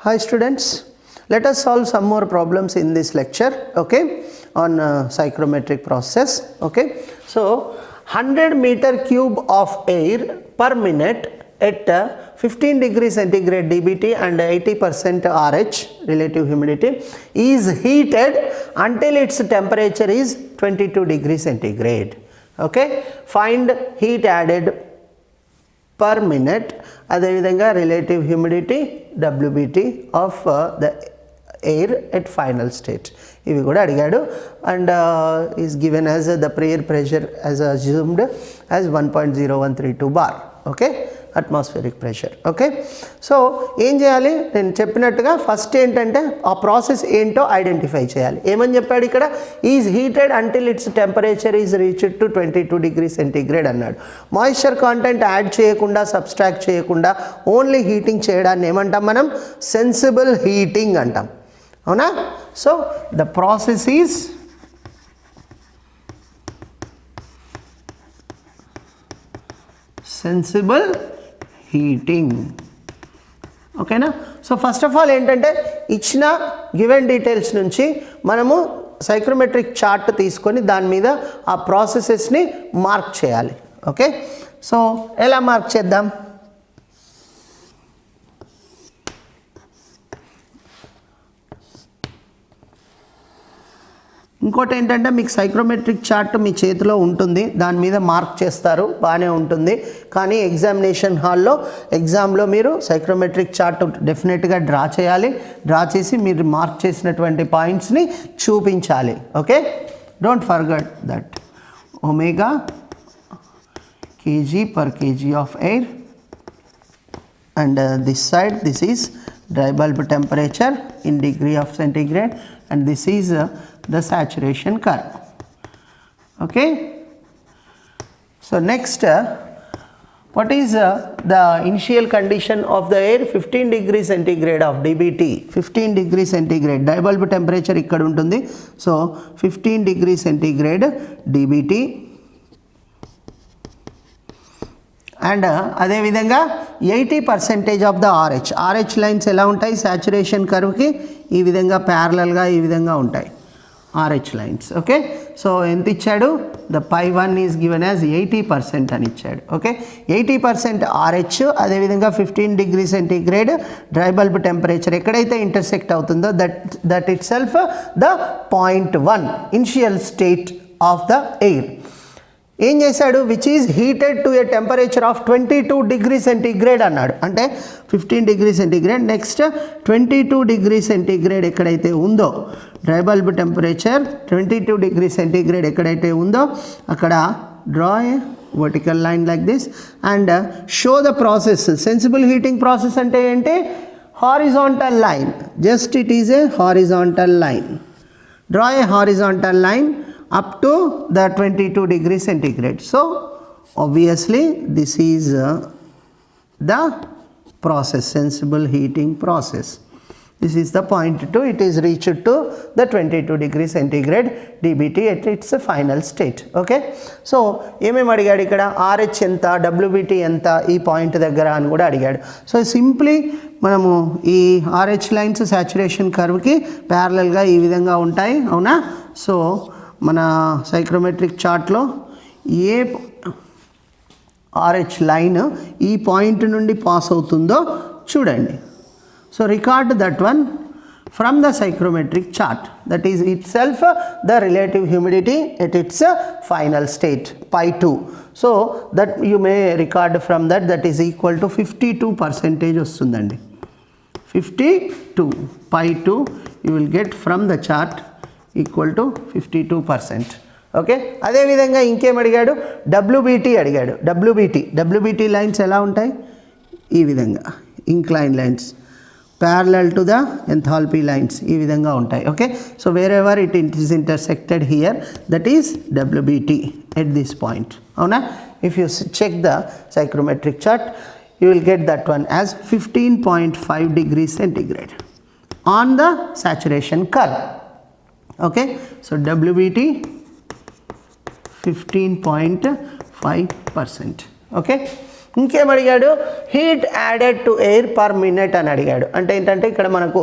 Hi students, let us solve some more problems in this lecture, okay, on psychrometric process. Okay, so 100 meter cube of air per minute at 15 degrees centigrade dBT and 80% RH relative humidity is heated until its temperature is 22 degrees centigrade. Okay, find heat added per minute, అదే విధంగా relative humidity WBT of the air at final state. ఇవి కూడా అడిగాడు and is given as the air pressure as assumed as 1.0132 bar. Okay, atmospheric pressure. Okay, so ఏం చేయాలి, నేను చెప్పినట్టుగా first ఏంటంటే ఆ ప్రాసెస్ ఏంటో ఐడెంటిఫై చేయాలి. ఏమని చెప్పాడు ఇక్కడ, is heated until it's temperature is reached to 22 degree centigrade అన్నాడు. మాయిశ్చర్ కాంటెంట్ యాడ్ చేయకుండా, సబ్స్ట్రాక్ట్ చేయకుండా ఓన్లీ హీటింగ్ చేయడాన్ని ఏమంటాం మనం, సెన్సిబుల్ హీటింగ్ అంటాం, అవునా. So the process is sensible heating. ఓకేనా. సో ఫస్ట్ ఆఫ్ ఆల్ ఏంటంటే ఇచ్చిన గివెన్ డీటెయిల్స్ నుంచి మనము సైక్రోమెట్రిక్ చార్ట్ తీసుకొని దాని మీద ఆ ప్రాసెసెస్ని మార్క్ చేయాలి. ఓకే, సో ఎలా మార్క్ చేద్దాం, ఇంకోటి ఏంటంటే మీకు సైక్రోమెట్రిక్ చార్ట్ మీ చేతిలో ఉంటుంది, దాని మీద మార్క్ చేస్తారు, బాగానే ఉంటుంది. కానీ ఎగ్జామినేషన్ హాల్లో ఎగ్జామ్లో మీరు సైక్రోమెట్రిక్ చార్ట్ డెఫినెట్గా డ్రా చేయాలి. డ్రా చేసి మీరు మార్క్ చేసినటువంటి పాయింట్స్ని చూపించాలి. Okay, don't forget that omega kg per kg of air and this side this is dry bulb temperature in degree of centigrade and this is the saturation curve. Okay, so next what is the initial condition of the air, 15 degree centigrade of dBT, 15 degree centigrade dry bulb temperature ikkada untundi. So 15 degree centigrade dBT and అదేవిధంగా 80% of the RH lines ఎలా ఉంటాయి, saturation కర్వ్కి ఈ విధంగా ప్యారలల్గా ఈ విధంగా ఉంటాయి RH lines. Okay, so ఎంత ఇచ్చాడు, ద π1 ఈజ్ గివెన్ యాజ్ 80% అని ఇచ్చాడు. ఓకే, 80% ఆర్హెచ్, అదేవిధంగా 15 degree centigrade dry bulb temperature ఎక్కడైతే ఇంటర్సెక్ట్ అవుతుందో that itself the .1 initial state of the air. ఏం చేశాడు, which is heated to A temperature of 22 degree centigrade అన్నాడు. అంటే 15 degree centigrade, next 22 degree centigrade ఎక్కడైతే ఉందో, dry bulb temperature 22 degree centigrade ఎక్కడైతే ఉందో అక్కడ draw a vertical line like this and show the process. Sensible heating process అంటే ఏంటి, horizontal line, just it is a horizontal line. Draw A horizontal line up to the 22 degree centigrade. So obviously this is the process, sensible heating process. This is the point 2, it is reached to the 22 degree centigrade dBT at its final state. Okay, so ఏమేమి అడిగాడు ఇక్కడ, RH ఎంత, WBT ఎంత ఈ point దగ్గర అని కూడా అడిగాడు. సో సింప్లీ మనము ఈ RH లైన్స్ సాచురేషన్ కర్వ్కి ప్యారలల్గా ఈ విధంగా ఉంటాయి, అవునా. సో మన సైక్రోమెట్రిక్ చార్ట్లో ఏ ఆర్హెచ్ లైన్ ఈ పాయింట్ నుండి పాస్ అవుతుందో చూడండి. So record that one from the psychrometric chart, that is itself the relative humidity at its final state π2. So that you may record from that is equal to 52% వస్తుందండి. 52 π2 you will get from the chart equal to 52%. Okay, అదేవిధంగా ఇంకేం అడిగాడు, WBT అడిగాడు. WBT lines ఎలా ఉంటాయి, ఈ విధంగా incline lines parallel to the enthalpy lines ఈ విధంగా ఉంటాయి. Okay, so wherever it is intersected here that is WBT at this point, అవునా. If you check the psychrometric chart you will get that one as 15.5 degrees centigrade on the saturation curve. Okay, so WBT 15.5%. Okay, ఇంకేం అడిగాడు, heat added to air per minute అని అడిగాడు. అంటే ఏంటంటే ఇక్కడ మనకు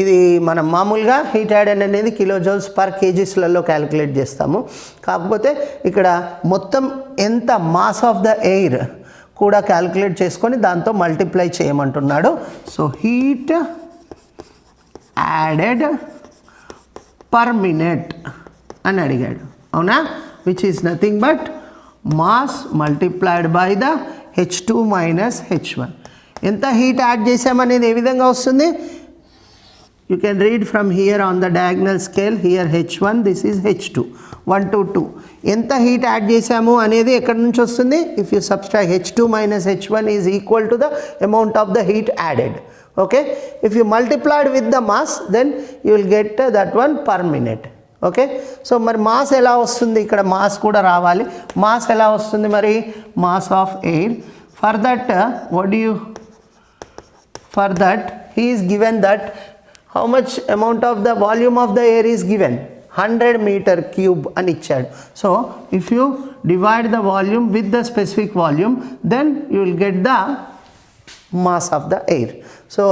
ఇది మనం మామూలుగా హీట్ యాడెడ్ అనేది కిలో జౌల్స్ పర్ కేజీస్లలో క్యాలిక్యులేట్ చేస్తాము. కాకపోతే ఇక్కడ మొత్తం ఎంత మాస్ ఆఫ్ ద ఎయిర్ కూడా క్యాలిక్యులేట్ చేసుకొని దాంతో మల్టిప్లై చేయమంటున్నాడు. So heat added per minute అని అడిగాడు, అవునా, which is nothing but mass multiplied by the H2 minus H1. ఎంత హీట్ యాడ్ చేసామనేది ఏ విధంగా వస్తుంది, you can read from here on the diagonal scale, here H1, this is H2, 1 to 2. ఎంత heat add చేసాము అనేది ఎక్కడి నుంచి వస్తుంది, if you subtract H2 minus H1 is equal to the amount of the heat added. Okay, if you multiplied with the mass then you will get that one per minute. Okay, so మరి mass ఎలా వస్తుంది, ఇక్కడ mass కూడా రావాలి. Mass ఎలా వస్తుంది మరి, mass of air. For that what do you, for that he is given that how much amount of the volume of the air is given 100 metre cube అని ఇచ్చాడు. So if you divide the volume with the specific volume then you will get the mass of the air. So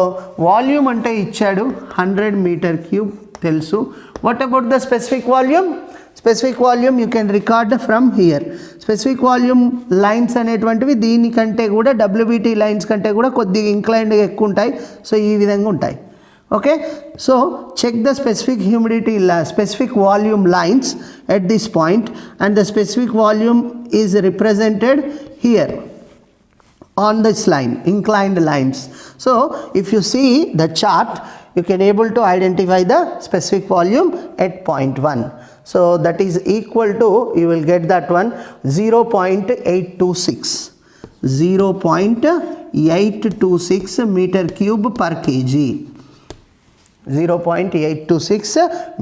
volume అంటే ఇచ్చాడు 100 metre cube తెలుసు. What about the specific volume, specific volume you can record from here. Specific volume lines అనేటువంటివి దీనికంటే కూడా WBT lines కంటే కూడా కొద్దిగా ఇంక్లైన్డ్గా ఎక్కువ ఉంటాయి. సో ఈ విధంగా ఉంటాయి. Okay, so check the specific humidity specific volume lines at this point and the specific volume is represented here on this line, inclined lines. So if you see the chart you can able to identify the specific volume at point 1. So that is equal to, you will get that one 0.826 0.826 meter cube per kg, 0.826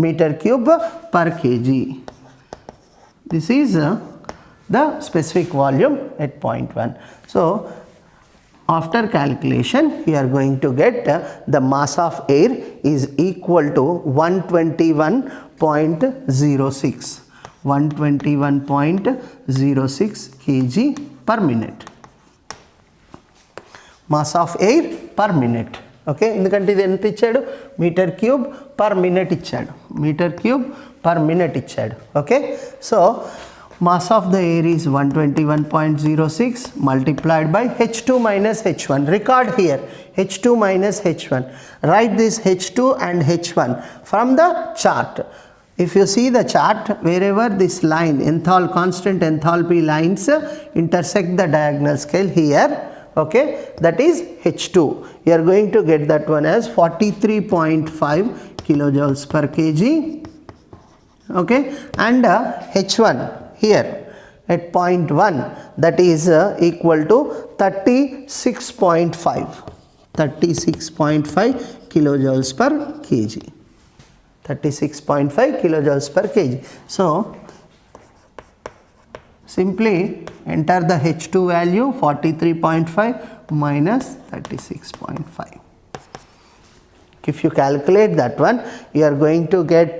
meter cube per kg. This is the specific volume at point 1. So after calculation we are going to get the mass of air is equal to 121.06 kg per minute. Mass of air per minute. Okay, ఎందుకంటే ఇది ఎంత ఇచ్చాడు, metre cube per minute ఇచ్చాడు, metre cube per minute ఇచ్చాడు. Okay, so mass of the air is 121.06 multiplied by H2 minus H1. Record here H2 minus H1. Write this H2 and H1 from the chart. If you see the chart, wherever this line constant enthalpy lines intersect the diagonal scale here, okay, that is H2. You are going to get that one as 43.5 kilojoules per kg. Okay, and H1 here at point 1, that is equal to 36.5 kilojoules per kg, 36.5 kilojoules per kg. So simply enter the H2 value 43.5 minus 36.5. If you calculate that one, you are going to get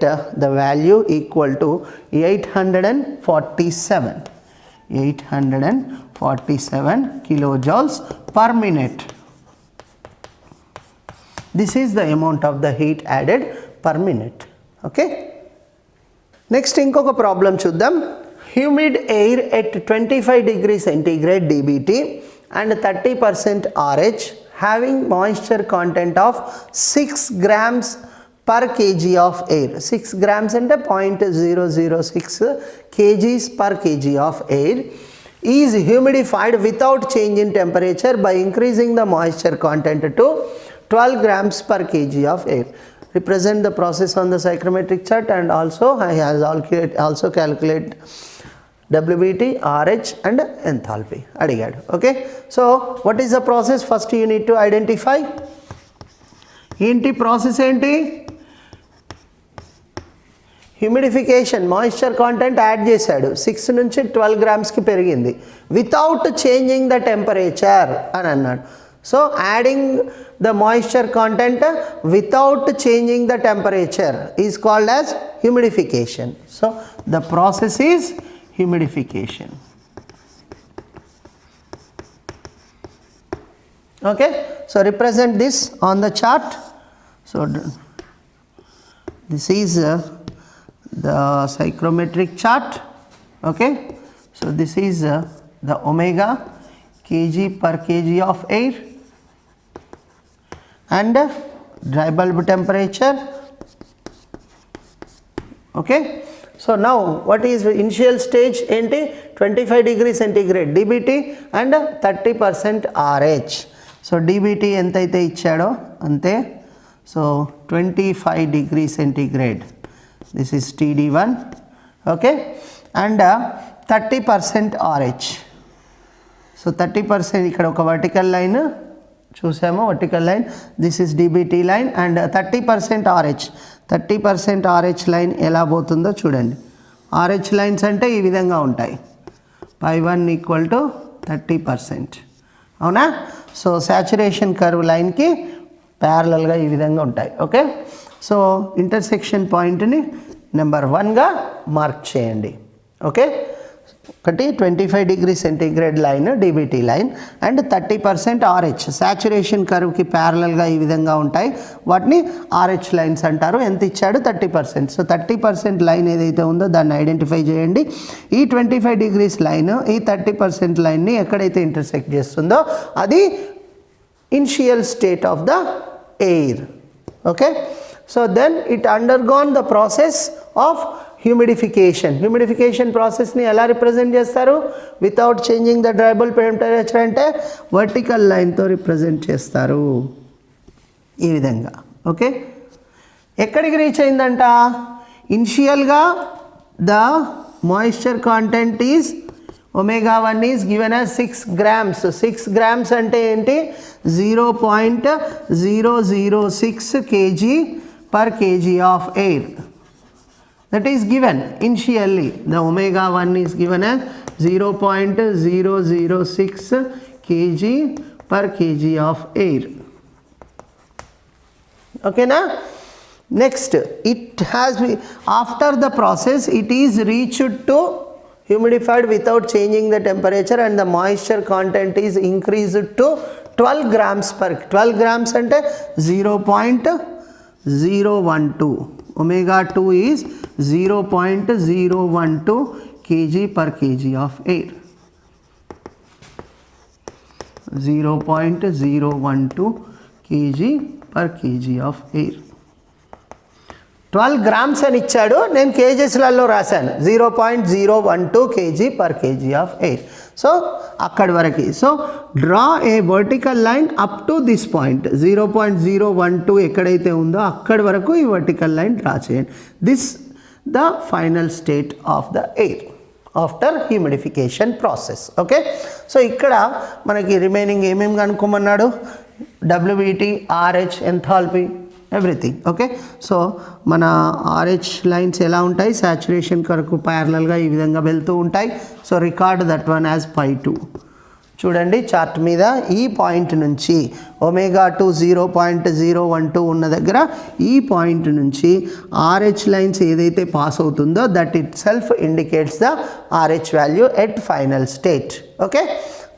the value equal to 847 kilojoules per minute. This is the amount of the heat added per minute. Okay, next inkoka problem chuddam. Humid air at 25 degrees centigrade dBT and 30% RH having moisture content of 6 grams per kg of air. 6 grams and 0.006 kgs per kg of air is humidified without change in temperature by increasing the moisture content to 12 grams per kg of air. Represent the process on the psychrometric chart, and also I has also calculate WBT, RH and enthalpy అడిగాడు. Okay, so what is the process, first you need to identify. ఏంటి process ఏంటి, humidification, moisture content add చేశాడు, 6 నుంచి 12 గ్రామ్స్కి పెరిగింది without changing the temperature అని అన్నాడు. So adding the moisture content without changing the temperature is called as humidification. So the process is humidification. Okay, so represent this on the chart. So this is the psychrometric chart. Okay, so this is the omega kg per kg of air and dry bulb temperature. Okay, so now what is initial stage enti 25 degree centigrade dBT and 30% RH. So dBT entaithe ichchado ante, so 25 degree centigrade, this is TD1. Okay, and 30% RH. So 30% ikkada oka vertical line చూసాము, vertical line, this is DBT line and 30% RH. 30% RH line ఎలా పోతుందో చూడండి. RH lines అంటే ఈ విధంగా ఉంటాయి, π1 equal to 30%, అవునా? So saturation curve లైన్కి ప్యారలల్గా ఈ విధంగా ఉంటాయి. ఓకే, సో ఇంటర్సెక్షన్ పాయింట్ని నెంబర్ 1గా మార్క్ చేయండి. ఓకే, ఒకటి 25 degree centigrade line DBT line and 30% RH saturation కర్వ్కి ప్యారలల్గా ఈ విధంగా ఉంటాయి, వాటిని RH లైన్స్ అంటారు. ఎంత ఇచ్చాడు? 30%. సో 30% లైన్ ఏదైతే ఉందో దాన్ని ఐడెంటిఫై చేయండి. ఈ 25 డిగ్రీస్ లైన్ ఈ 30% లైన్ని ఎక్కడైతే ఇంటర్సెక్ట్ చేస్తుందో అది initial state of the air. Okay, so then it undergone the process of humidification. Humidification ప్రాసెస్ని ఎలా రిప్రజెంట్ చేస్తారు? Without changing the dry bulb temperature అంటే వర్టికల్ లైన్తో రిప్రజెంట్ చేస్తారు ఈ విధంగా. ఓకే, ఎక్కడికి రీచ్ అయిందంట? ఇనిషియల్గా the moisture content is omega-1 is given as 6 grams. 6 grams అంటే ఏంటి? 0.006 kg per kg of air. That is given initially. The omega-1 is given as 0.006 kg per kg of air. Okay na? Next, it has after the process it is reached to humidified without changing the temperature and the moisture content is increased to 12 grams per 12 grams ante 0.012. omega-2 is 0.012 kg per kg of air. 0.012 kg per kg of air. 12 grams అని ఇచ్చాడు, నేను కేజెస్లలో రాశాను 0.012 kg per kg of air. So అక్కడి వరకు. So draw a vertical line up to this point 0.012 ఎక్కడైతే ఉందో అక్కడి వరకు ఈ వర్టికల్ లైన్ డ్రా చేయండి. This the final state of the air after humidification process. Okay, so ఇక్కడ మనకి రిమైనింగ్ ఏమేమి కనుక్కోమన్నాడు? WBT, RH, enthalpy, everything. Okay, so మన RH లైన్స్ ఎలా ఉంటాయి? సాచురేషన్ కర్వ్కు ప్యారలల్గా ఈ విధంగా వెళ్తూ ఉంటాయి. So record that one as π2. చూడండి చార్ట్ మీద ఈ పాయింట్ నుంచి omega-2 0.012 ఉన్న దగ్గర ఈ పాయింట్ నుంచి RH లైన్స్ ఏదైతే పాస్ అవుతుందో that itself indicates the RH value at final state. Okay,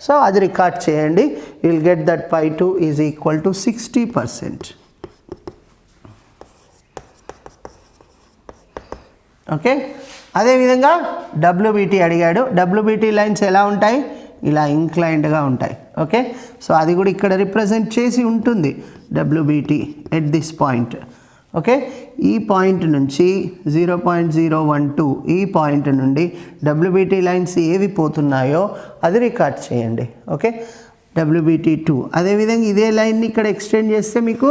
so అది రికార్డ్ చేయండి. You will get that π2 is equal to 60%. Okay, అదేవిధంగా WBT అడిగాడు. WBT లైన్స్ ఎలా ఉంటాయి? ఇలా ఇంక్లైన్డ్గా ఉంటాయి. ఓకే, సో అది కూడా ఇక్కడ రిప్రజెంట్ చేసి ఉంటుంది WBT at this point. Okay, ఈ పాయింట్ నుంచి 0.012 ఈ పాయింట్ నుండి WBT లైన్స్ ఏవి పోతున్నాయో అది రికార్డ్ చేయండి. Okay, WBT2. అదేవిధంగా ఇదే లైన్ని ఇక్కడ ఎక్స్టెండ్ చేస్తే మీకు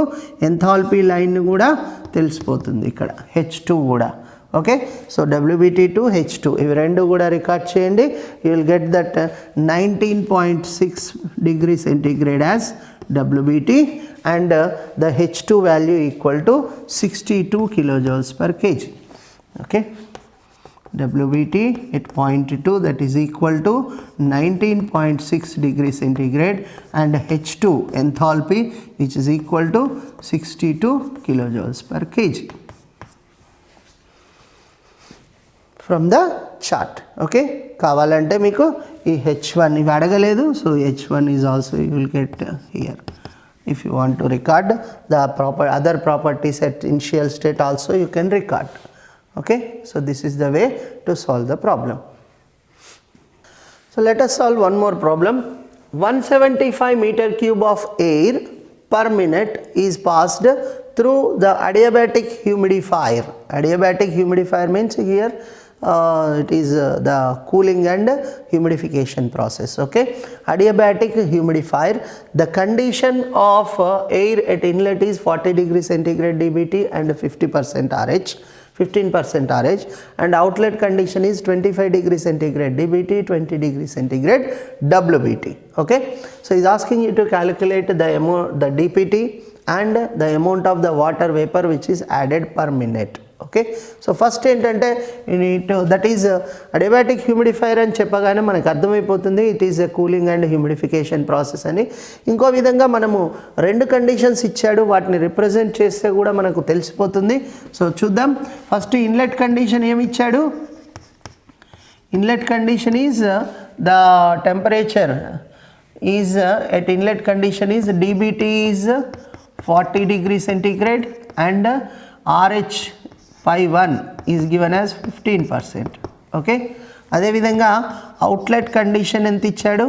ఎంథాల్పీ లైన్ కూడా తెలిసిపోతుంది ఇక్కడ, H2 కూడా. ఓకే, సో WBT2, H2 ఇవి రెండు కూడా రికార్డ్ చేయండి. You will get that 19.6 degree centigrade as WBT and the H2 value equal to 62 kilojoules per kg. Okay, WBT at 0.2 that is equal to 19.6 degree centigrade and H2 enthalpy which is equal to 62 kilojoules per kg from the chart. Okay, కావాలంటే మీకు ఈ H1 ఇవి అడగలేదు, so H1 is also you will get here. If you want to record the other properties at initial state also you can record. Okay, so this is the way to solve the problem. So let us solve one more problem. 175 meter cube of air per minute is passed through the adiabatic humidifier. Adiabatic humidifier means here it is the cooling and humidification process. Okay, adiabatic humidifier, the condition of air at inlet is 40 degrees centigrade dBT and 50% RH, 15% RH, and outlet condition is 25 degrees centigrade dBT, 20 degrees centigrade WBT. Okay, so he is asking you to calculate the dPT and the amount of the water vapor which is added per minute. Okay, so first ఏంటంటే that is adiabatic humidifier అని చెప్పగానే మనకు అర్థమైపోతుంది it is a cooling and humidification process అని. ఇంకో విధంగా మనము రెండు కండిషన్స్ ఇచ్చాడు, వాటిని రిప్రజెంట్ చేస్తే కూడా మనకు తెలిసిపోతుంది. సో చూద్దాం. ఫస్ట్ ఇన్లెట్ కండిషన్ ఏమి ఇచ్చాడు? Inlet condition is the temperature is at inlet condition is dBT is 40 degrees centigrade and RH Phi1 is given as 15%. Okay, అదేవిధంగా అవుట్లెట్ కండిషన్ ఎంత ఇచ్చాడు?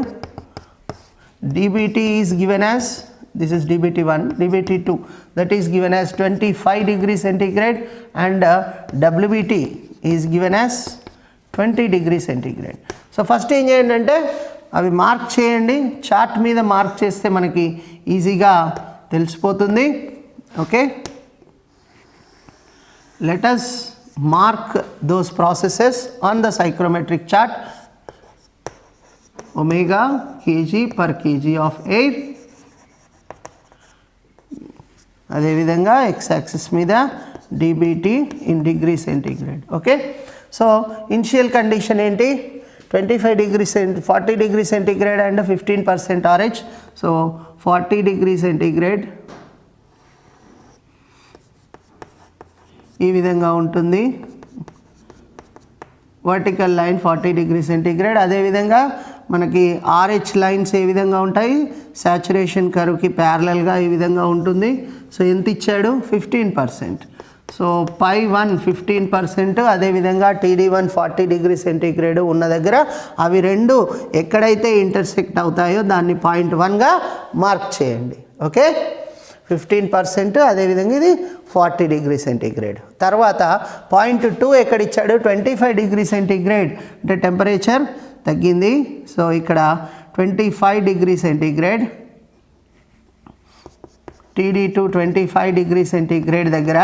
dBT is given as, this is dBT1, dBT2 that is given as 25 degrees centigrade and WBT is given as 20 degrees centigrade. So first ఏం చేయండి అంటే అవి mark చేయండి, chart మీద mark చేస్తే మనకి ఈజీగా తెలిసిపోతుంది. Okay, let us mark those processes on the psychrometric chart. Omega kg per kg of air, అదే విధంగా x axis మీద dBT in degree centigrade. Okay, so initial condition ఏంటి? 25 degrees 40 degree centigrade and 15% RH. So 40 degree centigrade ఈ విధంగా ఉంటుంది, vertical line 40 degree centigrade. అదేవిధంగా మనకి RH lines ఏ విధంగా ఉంటాయి? సాచురేషన్ కర్వ్కి ప్యారలల్గా ఈ విధంగా ఉంటుంది. సో ఎంత ఇచ్చాడు? 15%. సో Phi1 15%, అదేవిధంగా TD1 40 డిగ్రీ సెంటీగ్రేడ్ ఉన్న దగ్గర అవి రెండు ఎక్కడైతే ఇంటర్సెక్ట్ అవుతాయో దాన్ని 0.1గా మార్క్ చేయండి. ఓకే, 15%, అదేవిధంగా ఇది 40 డిగ్రీ సెంటీగ్రేడ్. తర్వాత 0.2 ఎక్కడ ఇచ్చాడు? 25 డిగ్రీ సెంటీగ్రేడ్, అంటే టెంపరేచర్ తగ్గింది. సో ఇక్కడ 25 degree centigrade, TD2 25 degree centigrade దగ్గర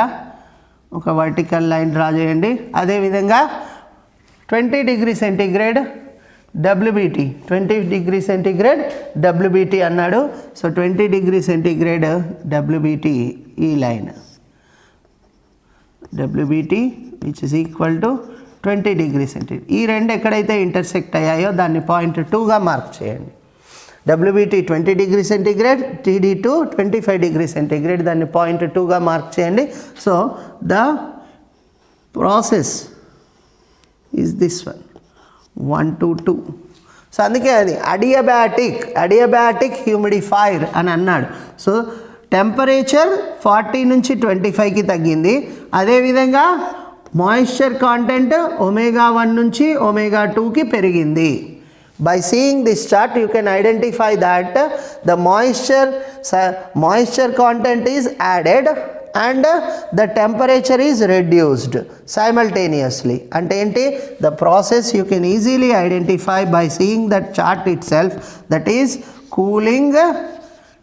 ఒక వర్టికల్ లైన్ డ్రా చేయండి. అదేవిధంగా 20 degree centigrade WBT, 20 degree centigrade WBT అన్నాడు. సో 20 డిగ్రీ సెంటీగ్రేడ్ WBT ఈ line WBT which is equal to 20 degree centigrade. ఈ రెండు ఎక్కడైతే ఇంటర్సెక్ట్ అయ్యాయో దాన్ని 0.2గా మార్క్ చేయండి. WBT 20 degree centigrade, TD2 25 degree centigrade, దాన్ని 0.2గా మార్క్ చేయండి. So the process is this one 1 to 2. So అందుకే అది అడియాబాటిక్ హ్యూమిడిఫైర్ అని అన్నాడు. సో టెంపరేచర్ 40 నుంచి 25కి తగ్గింది. అదేవిధంగా మాయిశ్చర్ కాంటెంట్ omega1 నుంచి omega2కి పెరిగింది. By seeing this chart you can identify that the moisture content is added and the temperature is reduced simultaneously. అంటే ఏంటి? The process you can easily identify by seeing that chart itself, that is cooling.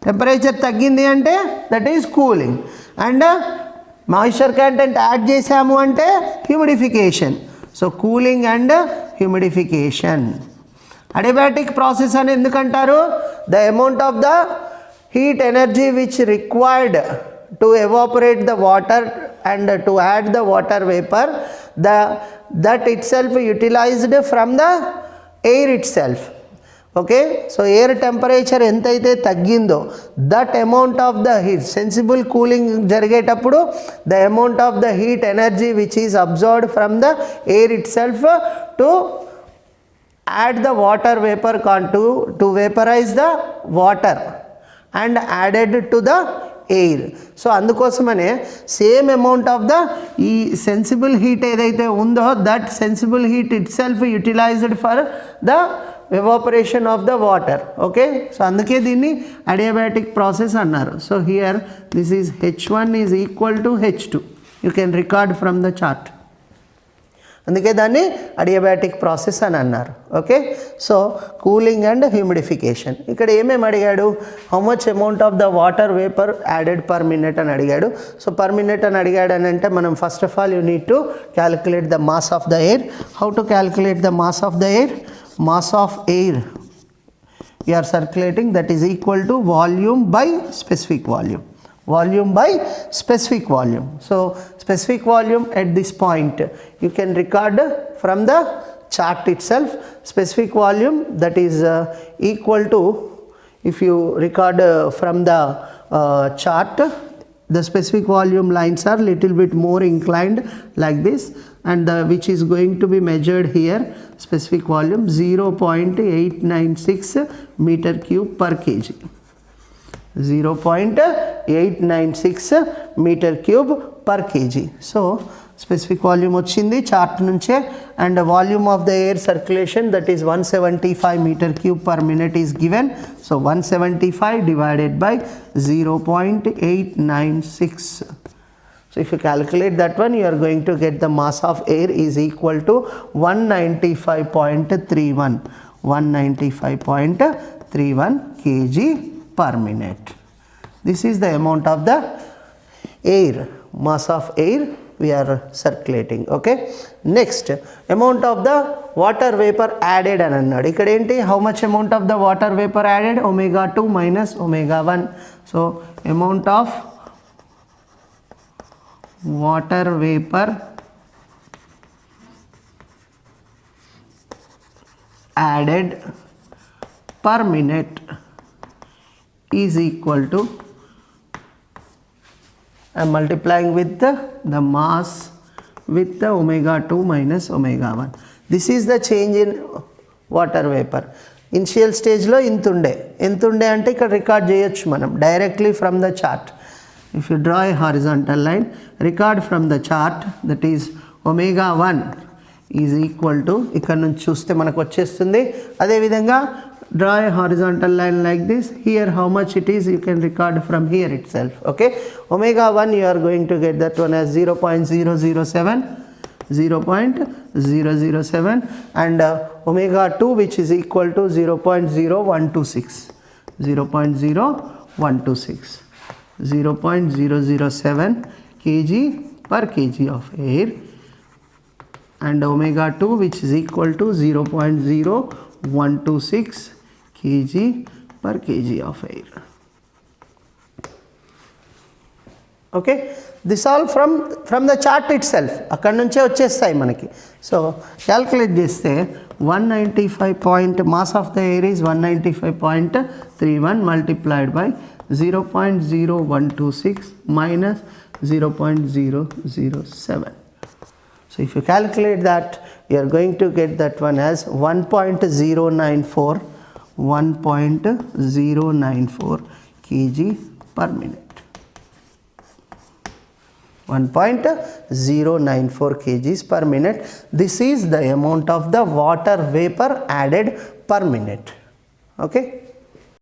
Temperature తగ్గింది అంటే that is cooling, and moisture content add చేసాము అంటే humidification. So cooling and humidification. Adiabatic process అని ఎందుకంటారు? The amount of the heat energy which required to evaporate the water and to add the water vapor, that itself utilized from the air itself. Okay. So air temperature ఎంతైతే తగ్గిందో that amount of the heat, sensible cooling జరిగేటప్పుడు the amount of the heat energy which is observed from the air itself to add the water vapor to vaporize the water and added to the air. So అందుకోసమనే same amount of the ఈ sensible heat ఏదైతే ఉందో that sensible heat itself utilised for the evaporation of the water. Okay. So అందుకే దీన్ని adiabatic process అన్నారు. So here this is H1 is equal to H2. You can record from the chart. అందుకే దాన్ని adiabatic process అని అన్నారు. Okay. So cooling and humidification. ఇక్కడ ఏమేమి అడిగాడు, how much amount of the water vapour added per minute అని అడిగాడు. So per minute అని అడిగాడు అని అంటే మనం first of all you need to calculate the mass of the air. How to calculate the mass of the air? Mass of air we are circulating, that is equal to volume by specific volume. Volume by specific volume. So specific volume at this point you can record from the chart itself. Specific volume that is equal to, if you record from the chart, the specific volume lines are little bit more inclined like this, and which is going to be measured here. Specific volume 0.896 meter cube per kg. 0.896 meter cube per kg. So specific volume వచ్చింది chart నుంచే. And volume of the air circulation that is 175 meter cube per minute is given. So 175 divided by 0.896. So if you calculate that one, you are going to get the mass of air is equal to 195.31 kg per minute. This is the amount of the air, mass of air we are circulating. Okay. Next, amount of the water vapor added అని అన్నాడు. ఇక్కడ ఏంటి, how much amount of the water vapor added? omega 2 minus omega 1. So amount of water vapor added per minute is equal to, I am multiplying with the mass with the omega 2 minus omega 1. This is the change in water vapor. Initial stage లో ఇంతుండే అంటే ఇక్కడ record చేయొచ్చు మనం directly from the chart. If you draw a horizontal line, record from the chart, that is omega 1 is equal to, ఇక్కడ నుంచి చూస్తే మనకు వచ్చేస్తుంది. అదే విధంగా draw a horizontal line like this. Here how much it is, you can record from here itself. Okay. Omega 1 you are going to get that one as 0.007 and omega 2 which is equal to 0.0126 0.007 kg per kg of air, and omega 2 which is equal to 0.0126 kg per kg of air. Okay. This all from the chart itself, అక్కడ నుంచే వచ్చేస్తాయి మనకి. So calculate చేస్తే 195 mass of the air is 195.31 multiplied by 0.0126 minus 0.007. So if you calculate that, you are going to get that one as 1.094 kg per minute. 1.094 kgs per minute. This is the amount of the water vapor added per minute. Okay.